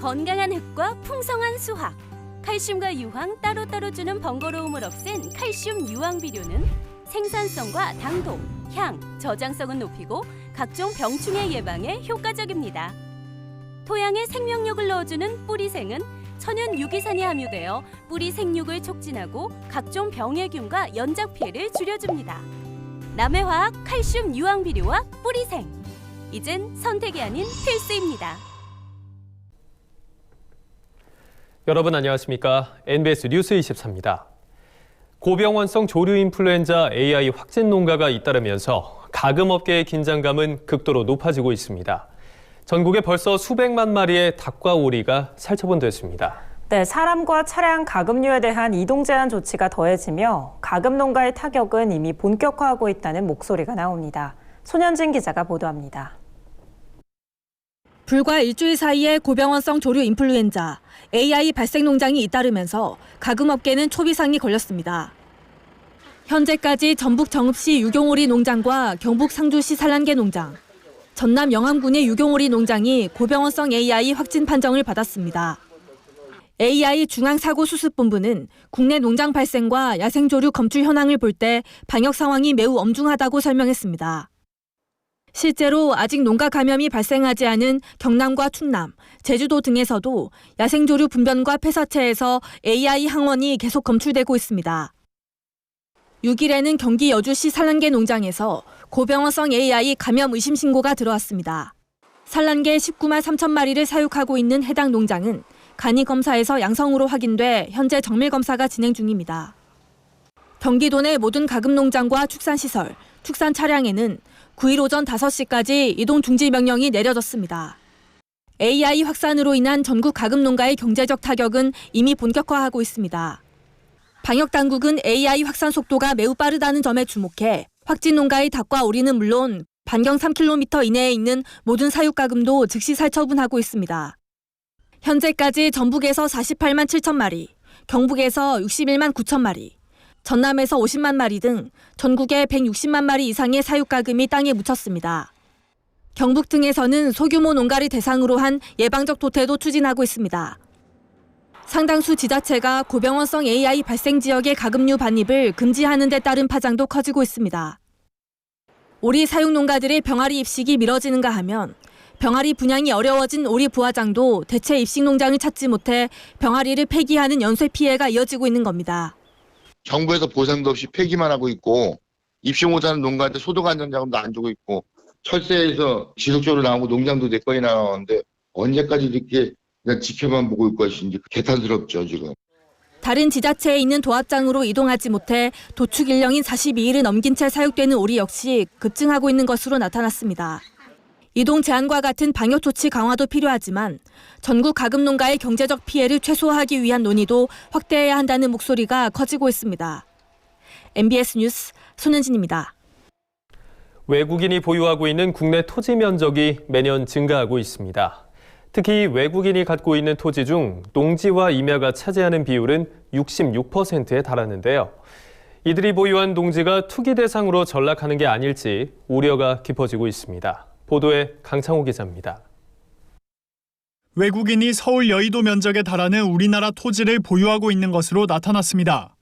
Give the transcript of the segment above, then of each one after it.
건강한 흙과 풍성한 수확, 칼슘과 유황 따로따로 주는 번거로움을 없앤 칼슘 유황 비료는 생산성과 당도, 향, 저장성은 높이고 각종 병충해 예방에 효과적입니다. 토양에 생명력을 넣어주는 뿌리생은 천연 유기산이 함유되어 뿌리 생육을 촉진하고 각종 병해균과 연작 피해를 줄여줍니다. 남해화학 칼슘 유황 비료와 뿌리생. 이젠 선택이 아닌 필수입니다. 여러분 안녕하십니까? NBS 뉴스 24입니다. 고병원성 조류 인플루엔자 AI 확진 농가가 잇따르면서 가금업계의 긴장감은 극도로 높아지고 있습니다. 전국에 벌써 수백만 마리의 닭과 오리가 살처분됐습니다. 네, 사람과 차량 가금류에 대한 이동 제한 조치가 더해지며 가금 농가의 타격은 이미 본격화하고 있다는 목소리가 나옵니다. 손현진 기자가 보도합니다. 불과 일주일 사이에 고병원성 조류 인플루엔자 AI 발생 농장이 잇따르면서 가금업계는 초비상이 걸렸습니다. 현재까지 전북 정읍시 유경오리 농장과 경북 상주시 산란계 농장, 전남 영암군의 유경오리 농장이 고병원성 AI 확진 판정을 받았습니다. AI 중앙사고수습본부는 국내 농장 발생과 야생조류 검출 현황을 볼 때 방역 상황이 매우 엄중하다고 설명했습니다. 실제로 아직 농가 감염이 발생하지 않은 경남과 충남, 제주도 등에서도 야생조류 분변과 폐사체에서 AI 항원이 계속 검출되고 있습니다. 6일에는 경기 여주시 산란계 농장에서 고병원성 AI 감염 의심 신고가 들어왔습니다. 산란계 19만 3천 마리를 사육하고 있는 해당 농장은 간이 검사에서 양성으로 확인돼 현재 정밀 검사가 진행 중입니다. 경기도 내 모든 가금 농장과 축산시설, 축산 차량에는 9일 오전 5시까지 이동 중지 명령이 내려졌습니다. AI 확산으로 인한 전국 가금 농가의 경제적 타격은 이미 본격화하고 있습니다. 방역 당국은 AI 확산 속도가 매우 빠르다는 점에 주목해 확진 농가의 닭과 오리는 물론 반경 3km 이내에 있는 모든 사육가금도 즉시 살처분하고 있습니다. 현재까지 전북에서 48만 7천 마리, 경북에서 61만 9천 마리, 전남에서 50만 마리 등 전국에 160만 마리 이상의 사육가금이 땅에 묻혔습니다. 경북 등에서는 소규모 농가를 대상으로 한 예방적 도태도 추진하고 있습니다. 상당수 지자체가 고병원성 AI 발생 지역의 가금류 반입을 금지하는 데 따른 파장도 커지고 있습니다. 오리 사육 농가들의 병아리 입식이 미뤄지는가 하면 병아리 분양이 어려워진 오리 부화장도 대체 입식 농장을 찾지 못해 병아리를 폐기하는 연쇄 피해가 이어지고 있는 겁니다. 정부에서 보상도 없이 폐기만 하고 있고 입식 못하는 농가한테 소득 안정 자금도 안 주고 있고 철새에서 지속적으로 나오고 농장도 내 거에 나오는데 언제까지 이렇게 그냥 지켜만 보고 있을 것인지 개탄스럽죠 지금. 다른 지자체에 있는 도합장으로 이동하지 못해 도축 일령인 42일을 넘긴 채 사육되는 오리 역시 급증하고 있는 것으로 나타났습니다. 이동 제한과 같은 방역 조치 강화도 필요하지만 전국 가금 농가의 경제적 피해를 최소화하기 위한 논의도 확대해야 한다는 목소리가 커지고 있습니다. MBS 뉴스 손현진입니다. 외국인이 보유하고 있는 국내 토지 면적이 매년 증가하고 있습니다. 특히 외국인이 갖고 있는 토지 중 농지와 임야가 차지하는 비율은 66%에 달하는데요. 이들이 보유한 농지가 투기 대상으로 전락하는 게 아닐지 우려가 깊어지고 있습니다. 보도에 강창호 기자입니다. 외국인이 서울 여의도 면적에 달하는 우리나라 토지를 보유하고 있는 것으로 나타났습니다.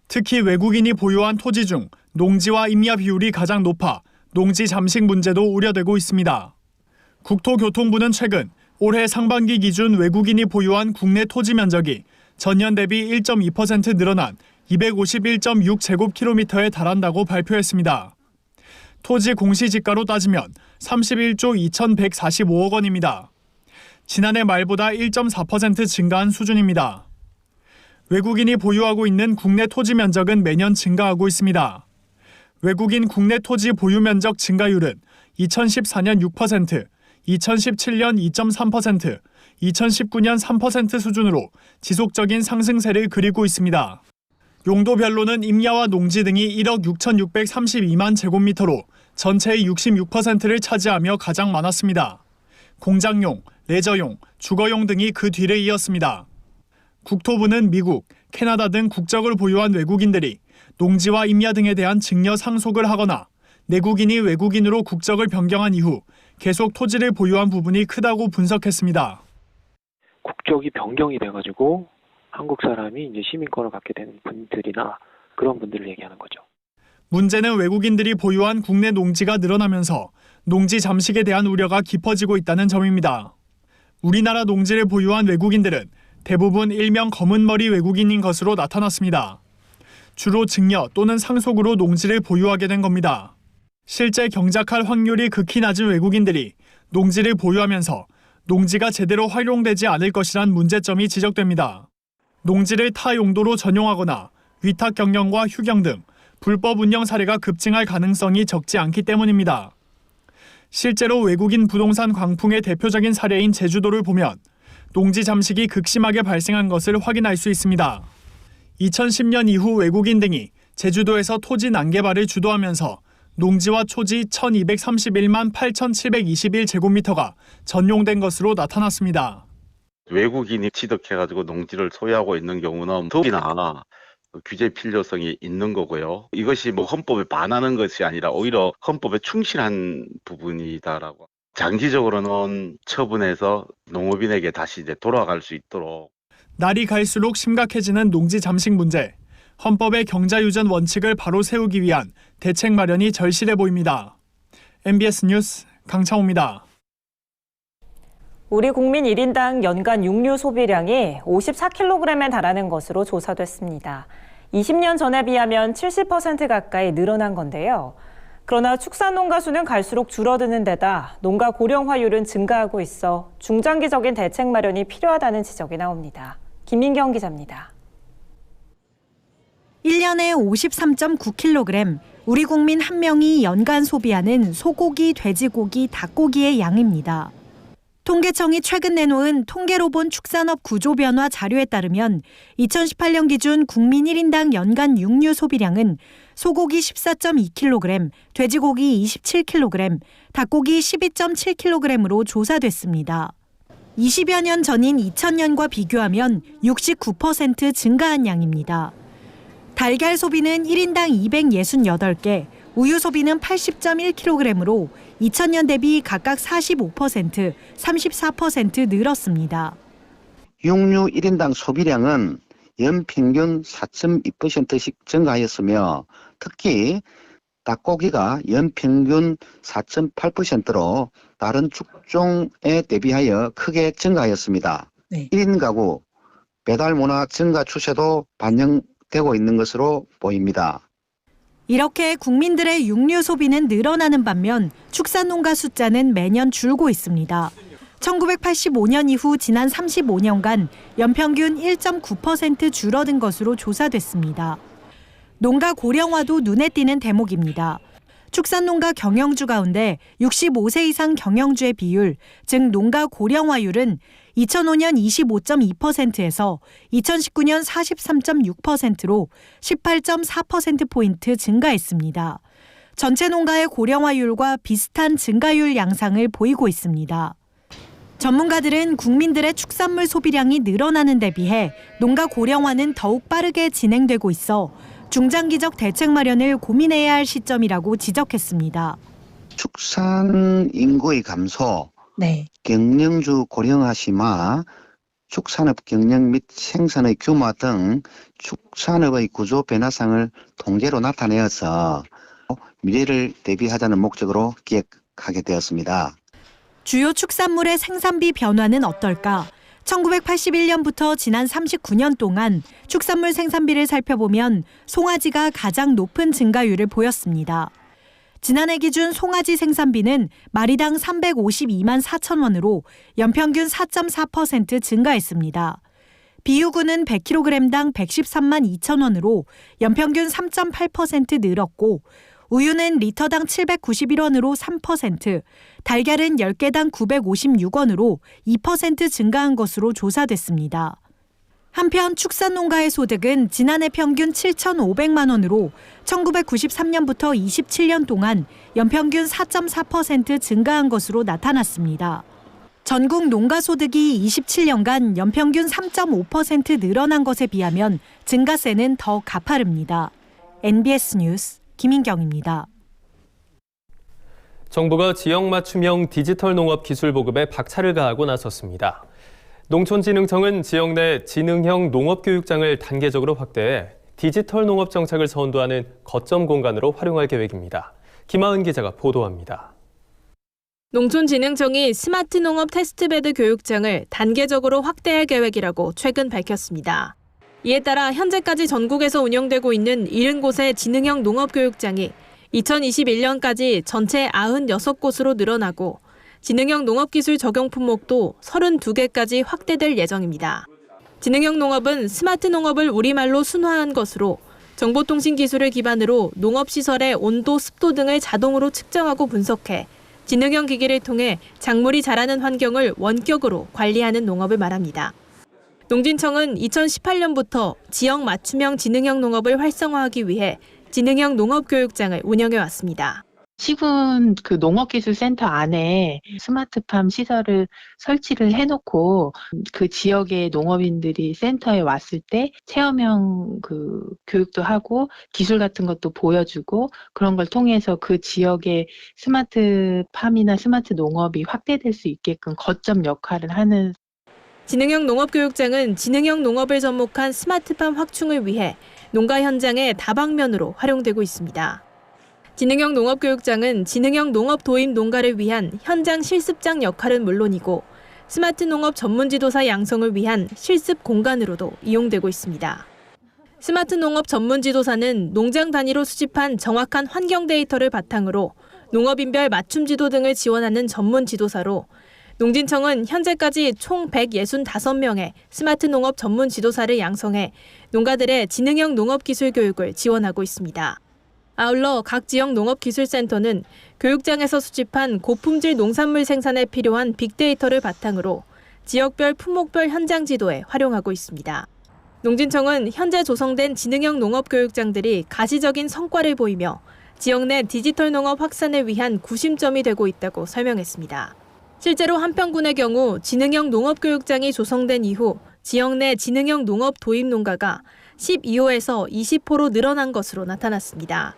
특히 외국인이 보유한 토지 중 농지와 임야 비율이 가장 높아 농지 잠식 문제도 우려되고 있습니다. 국토교통부는 최근 올해 상반기 기준 외국인이 보유한 국내 토지 면적이 전년 대비 1.2% 늘어난 251.6제곱킬로미터에 달한다고 발표했습니다. 토지 공시지가로 따지면 31조 2,145억 원입니다. 지난해 말보다 1.4% 증가한 수준입니다. 외국인이 보유하고 있는 국내 토지 면적은 매년 증가하고 있습니다. 외국인 국내 토지 보유 면적 증가율은 2014년 6%, 2017년 2.3%, 2019년 3% 수준으로 지속적인 상승세를 그리고 있습니다. 용도별로는 임야와 농지 등이 1억 6,632만 제곱미터로 전체의 66%를 차지하며 가장 많았습니다. 공장용, 레저용, 주거용 등이 그 뒤를 이었습니다. 국토부는 미국, 캐나다 등 국적을 보유한 외국인들이 농지와 임야 등에 대한 증여 상속을 하거나 내국인이 외국인으로 국적을 변경한 이후 계속 토지를 보유한 부분이 크다고 분석했습니다. 국적이 변경이 돼가지고 한국 사람이 이제 시민권을 갖게 된 분들이나 그런 분들을 얘기하는 거죠. 문제는 외국인들이 보유한 국내 농지가 늘어나면서 농지 잠식에 대한 우려가 깊어지고 있다는 점입니다. 우리나라 농지를 보유한 외국인들은 대부분 일명 검은머리 외국인인 것으로 나타났습니다. 주로 증여 또는 상속으로 농지를 보유하게 된 겁니다. 실제 경작할 확률이 극히 낮은 외국인들이 농지를 보유하면서 농지가 제대로 활용되지 않을 것이란 문제점이 지적됩니다. 농지를 타 용도로 전용하거나 위탁 경영과 휴경 등 불법 운영 사례가 급증할 가능성이 적지 않기 때문입니다. 실제로 외국인 부동산 광풍의 대표적인 사례인 제주도를 보면 농지 잠식이 극심하게 발생한 것을 확인할 수 있습니다. 2010년 이후 외국인 등이 제주도에서 토지 난개발을 주도하면서 농지와 초지 1231만 8,721제곱미터가 전용된 것으로 나타났습니다. 외국인이 취득해가지고 농지를 소유하고 있는 경우는 더욱이나 규제 필요성이 있는 거고요. 이것이 뭐 헌법에 반하는 것이 아니라 오히려 헌법에 충실한 부분이다라고. 장기적으로는 처분해서 농업인에게 다시 이제 돌아갈 수 있도록. 날이 갈수록 심각해지는 농지 잠식 문제. 헌법의 경자유전 원칙을 바로 세우기 위한 대책 마련이 절실해 보입니다. MBS 뉴스 강창호입니다. 우리 국민 1인당 연간 육류 소비량이 54kg에 달하는 것으로 조사됐습니다. 20년 전에 비하면 70% 가까이 늘어난 건데요. 그러나 축산농가 수는 갈수록 줄어드는 데다 농가 고령화율은 증가하고 있어 중장기적인 대책 마련이 필요하다는 지적이 나옵니다. 김민경 기자입니다. 1년에 53.9kg, 우리 국민 1명이 연간 소비하는 소고기, 돼지고기, 닭고기의 양입니다. 통계청이 최근 내놓은 통계로 본 축산업 구조 변화 자료에 따르면 2018년 기준 국민 1인당 연간 육류 소비량은 소고기 14.2kg, 돼지고기 27kg, 닭고기 12.7kg으로 조사됐습니다. 20여 년 전인 2000년과 비교하면 69% 증가한 양입니다. 달걀 소비는 1인당 268개, 우유 소비는 80.1kg으로 2000년 대비 각각 45%, 34% 늘었습니다. 육류 1인당 소비량은 연평균 4.2%씩 증가하였으며 특히 닭고기가 연평균 4.8%로 다른 축종에 대비하여 크게 증가하였습니다. 네. 1인 가구 배달 문화 증가 추세도 반영되고 있는 것으로 보입니다. 이렇게 국민들의 육류 소비는 늘어나는 반면 축산농가 숫자는 매년 줄고 있습니다. 1985년 이후 지난 35년간 연평균 1.9% 줄어든 것으로 조사됐습니다. 농가 고령화도 눈에 띄는 대목입니다. 축산농가 경영주 가운데 65세 이상 경영주의 비율, 즉 농가 고령화율은 2005년 25.2%에서 2019년 43.6%로 18.4%포인트 증가했습니다. 전체 농가의 고령화율과 비슷한 증가율 양상을 보이고 있습니다. 전문가들은 국민들의 축산물 소비량이 늘어나는 데 비해 농가 고령화는 더욱 빠르게 진행되고 있어 중장기적 대책 마련을 고민해야 할 시점이라고 지적했습니다. 축산 인구의 감소, 네. 경영주 고령화 심화, 축산업 경영 및 생산의 규모 등 축산업의 구조 변화상을 통계로 나타내어서 미래를 대비하자는 목적으로 기획하게 되었습니다. 주요 축산물의 생산비 변화는 어떨까? 1981년부터 지난 39년 동안 축산물 생산비를 살펴보면 송아지가 가장 높은 증가율을 보였습니다. 지난해 기준 송아지 생산비는 마리당 352만 4천 원으로 연평균 4.4% 증가했습니다. 비유구는 100kg당 113만 2천 원으로 연평균 3.8% 늘었고 우유는 리터당 791원으로 3%, 달걀은 10개당 956원으로 2% 증가한 것으로 조사됐습니다. 한편 축산농가의 소득은 지난해 평균 7,500만 원으로 1993년부터 27년 동안 연평균 4.4% 증가한 것으로 나타났습니다. 전국 농가 소득이 27년간 연평균 3.5% 늘어난 것에 비하면 증가세는 더 가파릅니다. NBS 뉴스 김인경입니다. 정부가 지역 맞춤형 디지털 농업 기술 보급에 박차를 가하고 나섰습니다. 농촌진흥청은 지역 내 지능형 농업교육장을 단계적으로 확대해 디지털 농업 정책을 선도하는 거점 공간으로 활용할 계획입니다. 김하은 기자가 보도합니다. 농촌진흥청이 스마트 농업 테스트베드 교육장을 단계적으로 확대할 계획이라고 최근 밝혔습니다. 이에 따라 현재까지 전국에서 운영되고 있는 70곳의 지능형 농업교육장이 2021년까지 전체 96곳으로 늘어나고 지능형 농업기술 적용 품목도 32개까지 확대될 예정입니다. 지능형 농업은 스마트 농업을 우리말로 순화한 것으로 정보통신 기술을 기반으로 농업시설의 온도, 습도 등을 자동으로 측정하고 분석해 지능형 기기를 통해 작물이 자라는 환경을 원격으로 관리하는 농업을 말합니다. 농진청은 2018년부터 지역 맞춤형 지능형 농업을 활성화하기 위해 지능형 농업교육장을 운영해 왔습니다. 시군 그 농업기술센터 안에 스마트팜 시설을 설치를 해놓고 그 지역의 농업인들이 센터에 왔을 때 체험형 그 교육도 하고 기술 같은 것도 보여주고 그런 걸 통해서 그 지역의 스마트팜이나 스마트 농업이 확대될 수 있게끔 거점 역할을 하는. 지능형 농업교육장은 지능형 농업을 접목한 스마트팜 확충을 위해 농가 현장의 다방면으로 활용되고 있습니다. 지능형 농업교육장은 지능형 농업 도입 농가를 위한 현장 실습장 역할은 물론이고 스마트 농업 전문지도사 양성을 위한 실습 공간으로도 이용되고 있습니다. 스마트 농업 전문지도사는 농장 단위로 수집한 정확한 환경 데이터를 바탕으로 농업인별 맞춤 지도 등을 지원하는 전문 지도사로 농진청은 현재까지 총 165명의 스마트 농업 전문 지도사를 양성해 농가들의 지능형 농업 기술 교육을 지원하고 있습니다. 아울러 각 지역 농업기술센터는 교육장에서 수집한 고품질 농산물 생산에 필요한 빅데이터를 바탕으로 지역별 품목별 현장 지도에 활용하고 있습니다. 농진청은 현재 조성된 지능형 농업교육장들이 가시적인 성과를 보이며 지역 내 디지털 농업 확산을 위한 구심점이 되고 있다고 설명했습니다. 실제로 한평군의 경우 지능형 농업교육장이 조성된 이후 지역 내 지능형 농업 도입 농가가 12호에서 20호로 늘어난 것으로 나타났습니다.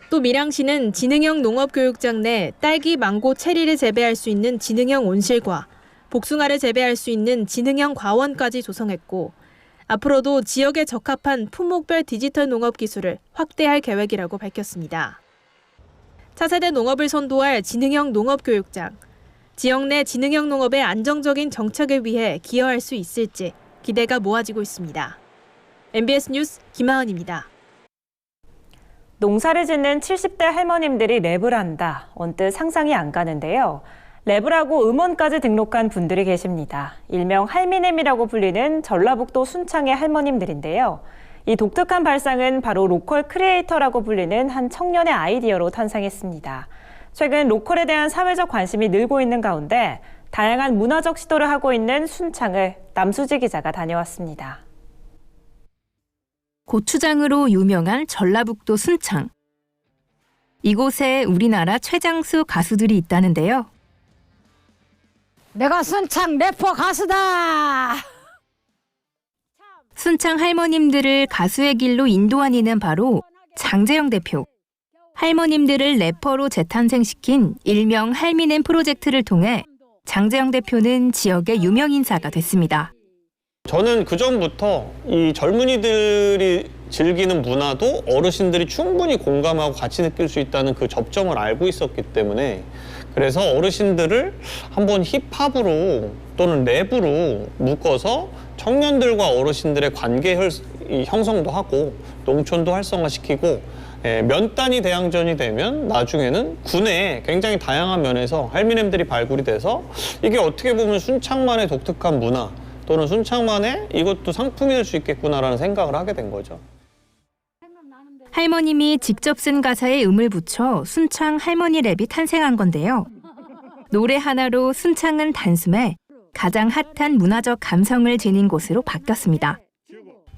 또 밀양시는 지능형 농업교육장 내 딸기, 망고, 체리를 재배할 수 있는 지능형 온실과 복숭아를 재배할 수 있는 지능형 과원까지 조성했고 앞으로도 지역에 적합한 품목별 디지털 농업 기술을 확대할 계획이라고 밝혔습니다. 차세대 농업을 선도할 지능형 농업교육장, 지역 내 지능형 농업의 안정적인 정착을 위해 기여할 수 있을지 기대가 모아지고 있습니다. MBS 뉴스 김하은입니다. 농사를 짓는 70대 할머님들이 랩을 한다. 언뜻 상상이 안 가는데요. 랩을 하고 음원까지 등록한 분들이 계십니다. 일명 할미넴이라고 불리는 전라북도 순창의 할머님들인데요. 이 독특한 발상은 바로 로컬 크리에이터라고 불리는 한 청년의 아이디어로 탄생했습니다. 최근 로컬에 대한 사회적 관심이 늘고 있는 가운데 다양한 문화적 시도를 하고 있는 순창을 남수지 기자가 다녀왔습니다. 고추장으로 유명한 전라북도 순창. 이곳에 우리나라 최장수 가수들이 있다는데요. 내가 순창 래퍼 가수다! 순창 할머님들을 가수의 길로 인도한 이는 바로 장재영 대표. 할머님들을 래퍼로 재탄생시킨 일명 할미넴 프로젝트를 통해 장재영 대표는 지역의 유명 인사가 됐습니다. 저는 그전부터 이 젊은이들이 즐기는 문화도 어르신들이 충분히 공감하고 같이 느낄 수 있다는 그 접점을 알고 있었기 때문에 그래서 어르신들을 한번 힙합으로 또는 랩으로 묶어서 청년들과 어르신들의 관계 형성도 하고 농촌도 활성화시키고 면단이 대항전이 되면 나중에는 군에 굉장히 다양한 면에서 할미넴들이 발굴이 돼서 이게 어떻게 보면 순창만의 독특한 문화 또는 순창만의 이것도 상품이 될 수 있겠구나라는 생각을 하게 된 거죠. 할머님이 직접 쓴 가사에 음을 붙여 순창 할머니 랩이 탄생한 건데요. 노래 하나로 순창은 단숨에 가장 핫한 문화적 감성을 지닌 곳으로 바뀌었습니다.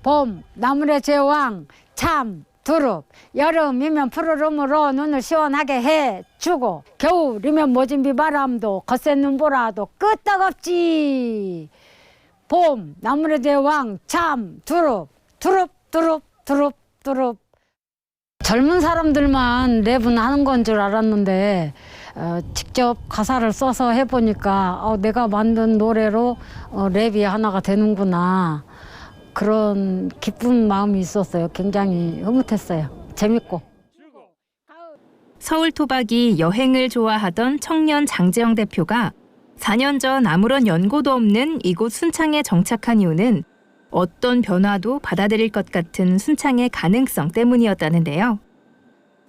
봄, 나물의 제왕, 참, 두릅, 여름이면 푸르름으로 눈을 시원하게 해주고 겨울이면 모진 비바람도 거센 눈보라도 끄떡없지. 봄, 나물의 제왕, 참, 두릅, 두릅, 두릅, 두릅, 두릅. 젊은 사람들만 랩은 하는 건 줄 알았는데 직접 가사를 써서 해보니까 내가 만든 노래로 랩이 하나가 되는구나. 그런 기쁜 마음이 있었어요. 굉장히 흐뭇했어요. 재밌고. 서울 토박이 여행을 좋아하던 청년 장재영 대표가 4년 전 아무런 연고도 없는 이곳 순창에 정착한 이유는 어떤 변화도 받아들일 것 같은 순창의 가능성 때문이었다는데요.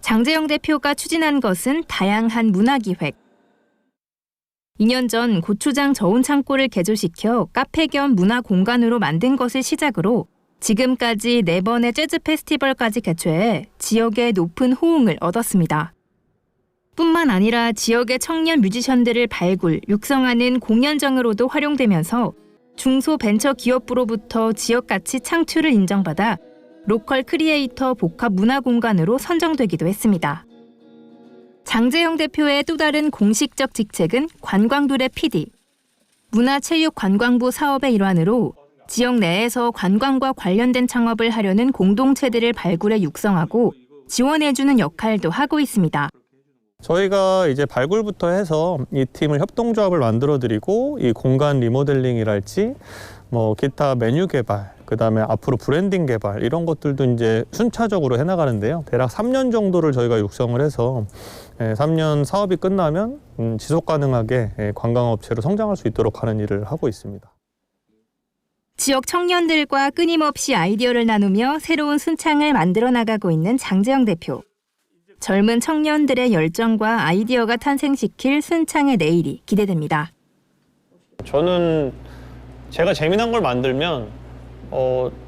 장재영 대표가 추진한 것은 다양한 문화기획. 2년 전 고추장 저온 창고를 개조시켜 카페 겸 문화 공간으로 만든 것을 시작으로 지금까지 4번의 재즈 페스티벌까지 개최해 지역의 높은 호응을 얻었습니다. 뿐만 아니라 지역의 청년 뮤지션들을 발굴, 육성하는 공연장으로도 활용되면서 중소벤처기업부로부터 지역가치 창출을 인정받아 로컬 크리에이터 복합 문화공간으로 선정되기도 했습니다. 장재영 대표의 또 다른 공식적 직책은 관광둘의 PD. 문화체육관광부 사업의 일환으로 지역 내에서 관광과 관련된 창업을 하려는 공동체들을 발굴해 육성하고 지원해주는 역할도 하고 있습니다. 저희가 이제 발굴부터 해서 이 팀을 협동조합을 만들어드리고 이 공간 리모델링이랄지 뭐 기타 메뉴 개발, 그다음에 앞으로 브랜딩 개발 이런 것들도 이제 순차적으로 해나가는데요. 대략 3년 정도를 저희가 육성을 해서 3년 사업이 끝나면 지속 가능하게 관광업체로 성장할 수 있도록 하는 일을 하고 있습니다. 지역 청년들과 끊임없이 아이디어를 나누며 새로운 순창을 만들어 나가고 있는 장재영 대표. 젊은 청년들의 열정과 아이디어가 탄생시킬 순창의 내일이 기대됩니다. 저는 제가 재미난 걸 만들면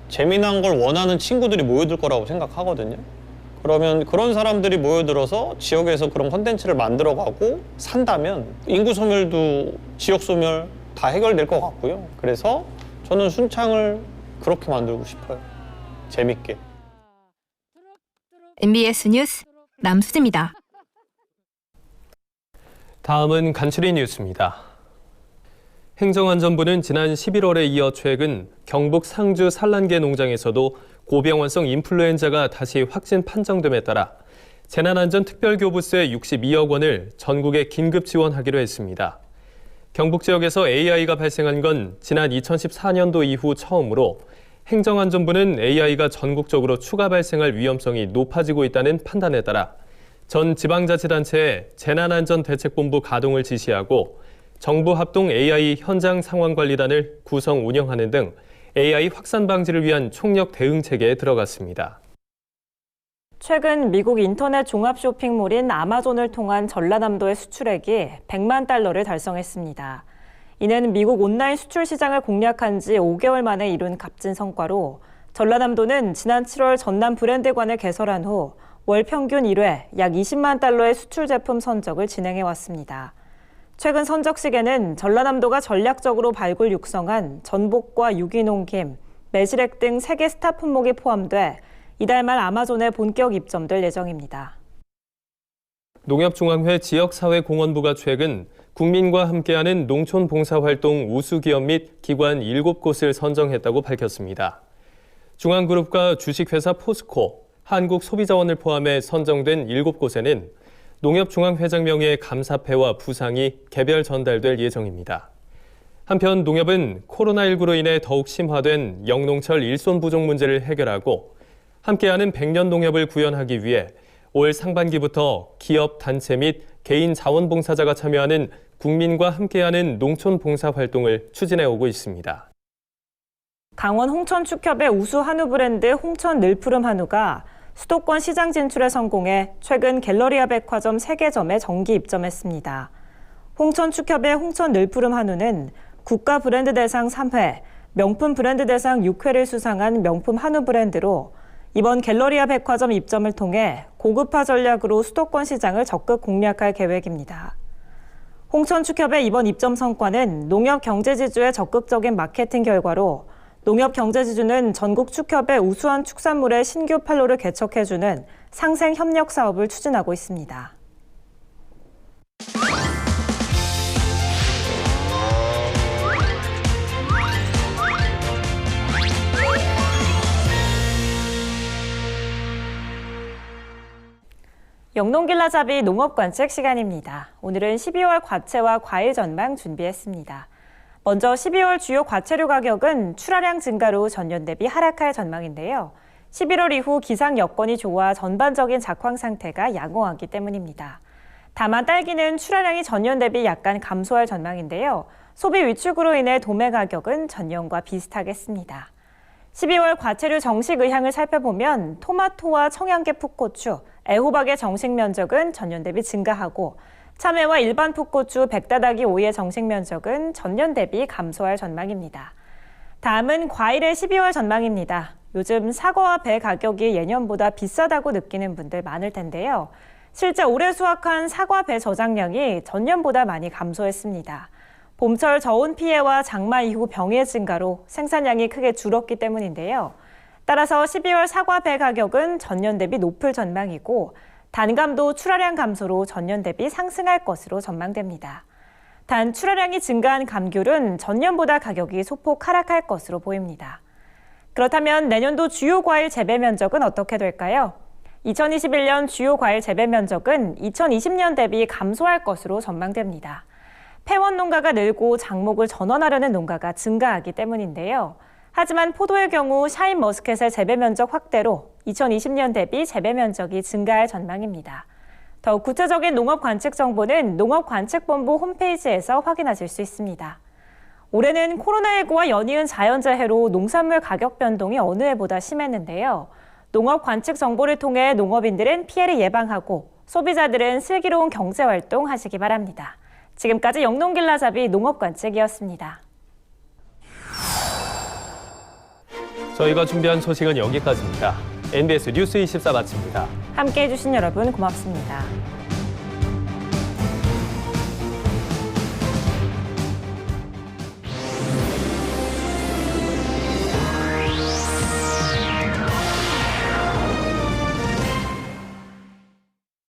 재미난 걸 원하는 친구들이 모여들 거라고 생각하거든요. 그러면 그런 사람들이 모여들어서 지역에서 그런 콘텐츠를 만들어가고 산다면 인구 소멸도 지역 소멸 다 해결될 것 같고요. 그래서 저는 순창을 그렇게 만들고 싶어요. 재밌게. MBS 뉴스 남수지입니다. 다음은 간추린 뉴스입니다. 행정안전부는 지난 11월에 이어 최근 경북 상주 산란계 농장에서도 고병원성 인플루엔자가 다시 확진 판정됨에 따라 재난안전특별교부세 62억 원을 전국에 긴급 지원하기로 했습니다. 경북 지역에서 AI가 발생한 건 지난 2014년도 이후 처음으로 행정안전부는 AI가 전국적으로 추가 발생할 위험성이 높아지고 있다는 판단에 따라 전 지방자치단체에 재난안전대책본부 가동을 지시하고 정부 합동 AI 현장 상황관리단을 구성 운영하는 등 AI 확산 방지를 위한 총력 대응 체계에 들어갔습니다. 최근 미국 인터넷 종합 쇼핑몰인 아마존을 통한 전라남도의 수출액이 100만 달러를 달성했습니다. 이는 미국 온라인 수출 시장을 공략한 지 5개월 만에 이룬 값진 성과로 전라남도는 지난 7월 전남 브랜드관을 개설한 후 월 평균 1회 약 20만 달러의 수출 제품 선적을 진행해 왔습니다. 최근 선적식에는 전라남도가 전략적으로 발굴 육성한 전복과 유기농 김, 매실액 등 3개 스타 품목이 포함돼 이달 말 아마존에 본격 입점될 예정입니다. 농협중앙회 지역사회공헌부가 최근 국민과 함께하는 농촌봉사활동 우수기업 및 기관 7곳을 선정했다고 밝혔습니다. 중앙그룹과 주식회사 포스코, 한국소비자원을 포함해 선정된 7곳에는 농협중앙회장 명의의 감사패와 부상이 개별 전달될 예정입니다. 한편 농협은 코로나19로 인해 더욱 심화된 영농철 일손 부족 문제를 해결하고 함께하는 100년 농협을 구현하기 위해 올 상반기부터 기업, 단체 및 개인 자원봉사자가 참여하는 국민과 함께하는 농촌 봉사활동을 추진해 오고 있습니다. 강원 홍천축협의 우수 한우 브랜드 홍천 늘푸름 한우가 수도권 시장 진출에 성공해 최근 갤러리아 백화점 3개점에 정기 입점했습니다. 홍천축협의 홍천 늘푸름 한우는 국가 브랜드 대상 3회, 명품 브랜드 대상 6회를 수상한 명품 한우 브랜드로 이번 갤러리아 백화점 입점을 통해 고급화 전략으로 수도권 시장을 적극 공략할 계획입니다. 홍천축협의 이번 입점 성과는 농협경제지주의 적극적인 마케팅 결과로 농협경제지주는 전국 축협의 우수한 축산물의 신규 판로를 개척해주는 상생 협력 사업을 추진하고 있습니다. 영농길라잡이 농업관측 시간입니다. 오늘은 12월 과채와 과일 전망 준비했습니다. 먼저 12월 주요 과채류 가격은 출하량 증가로 전년 대비 하락할 전망인데요. 11월 이후 기상 여건이 좋아 전반적인 작황 상태가 양호하기 때문입니다. 다만 딸기는 출하량이 전년 대비 약간 감소할 전망인데요. 소비 위축으로 인해 도매 가격은 전년과 비슷하겠습니다. 12월 과채류 정식 의향을 살펴보면 토마토와 청양계 풋고추, 애호박의 정식 면적은 전년 대비 증가하고 참외와 일반 풋고추, 백다다기 오이의 정식 면적은 전년 대비 감소할 전망입니다. 다음은 과일의 12월 전망입니다. 요즘 사과와 배 가격이 예년보다 비싸다고 느끼는 분들 많을 텐데요. 실제 올해 수확한 사과 배 저장량이 전년보다 많이 감소했습니다. 봄철 저온 피해와 장마 이후 병의 증가로 생산량이 크게 줄었기 때문인데요. 따라서 12월 사과 배 가격은 전년 대비 높을 전망이고 단감도 출하량 감소로 전년 대비 상승할 것으로 전망됩니다. 단 출하량이 증가한 감귤은 전년보다 가격이 소폭 하락할 것으로 보입니다. 그렇다면 내년도 주요 과일 재배 면적은 어떻게 될까요? 2021년 주요 과일 재배 면적은 2020년 대비 감소할 것으로 전망됩니다. 폐원 농가가 늘고 작목을 전원하려는 농가가 증가하기 때문인데요. 하지만 포도의 경우 샤인 머스켓의 재배 면적 확대로 2020년 대비 재배 면적이 증가할 전망입니다. 더욱 구체적인 농업 관측 정보는 농업관측본부 홈페이지에서 확인하실 수 있습니다. 올해는 코로나19와 연이은 자연재해로 농산물 가격 변동이 어느 해보다 심했는데요. 농업 관측 정보를 통해 농업인들은 피해를 예방하고 소비자들은 슬기로운 경제활동 하시기 바랍니다. 지금까지 영농길라잡이 농업관측이었습니다. 저희가 준비한 소식은 여기까지입니다. NBS 뉴스 24 마칩니다. 함께해 주신 여러분 고맙습니다.